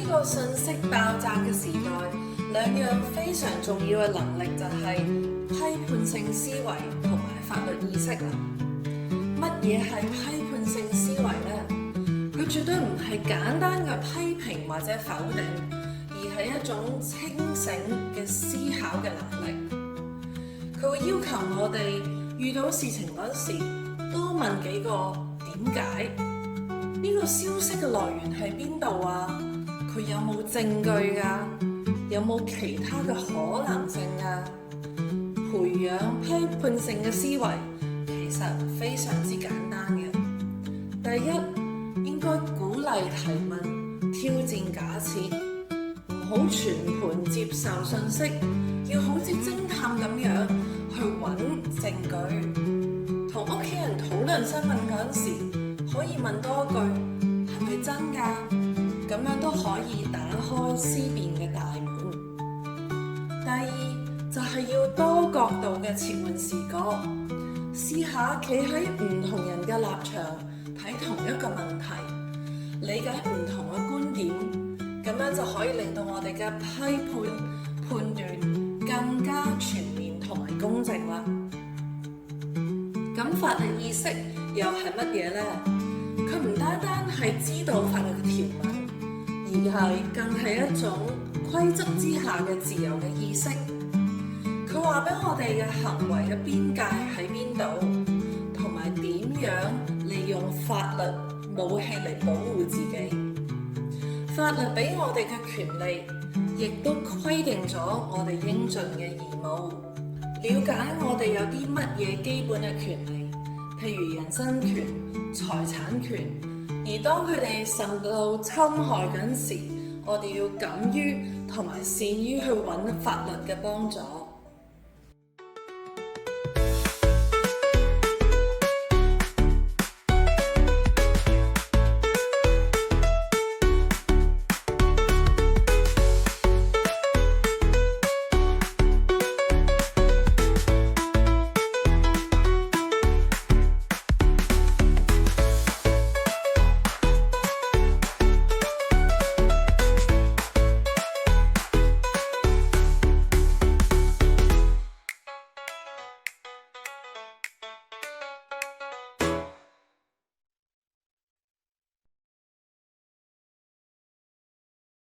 個信息爆炸嘅時代，兩樣非常重要嘅能力就係批判性思維同埋法律意識啦。乜嘢係批判性思維呢？佢絕對唔係簡單嘅批評或者否定，而係一種清醒嘅思考嘅能力。佢會要求我哋遇到事情嗰時，多問幾個點解？呢個消息嘅來源喺邊度啊？佢有冇證據㗎？有冇其他嘅可能性啊？培養批判性嘅思維其實非常之簡單嘅。第一，應該鼓勵提問、挑戰假設，唔好全盤接受信息，要好似偵探咁樣去揾證據。同屋企人討論新聞嗰陣時，可以問多句係咪真㗎？咁樣都可以打開思辨嘅大門。第二就係要多角度嘅切換視角，試下企喺唔同人嘅立場睇同一個問題，理解唔同嘅觀點，咁樣就可以令到我哋嘅批判斷更加全面同埋公正啦。咁法律意識又係乜嘢呢？佢唔單單係知道法律嘅條文，而係更係一種規則之下嘅自由嘅意識。佢話俾我哋嘅行為嘅邊界喺邊度，同埋點樣利用法律武器嚟保護自己。法律俾我哋嘅權利，亦都規定咗我哋應盡嘅義務。了解我哋有啲乜嘢基本嘅權利，譬如人身權、財產權，而當佢哋受到侵害嗰陣時，我哋要敢於同埋善於去揾法律嘅幫助。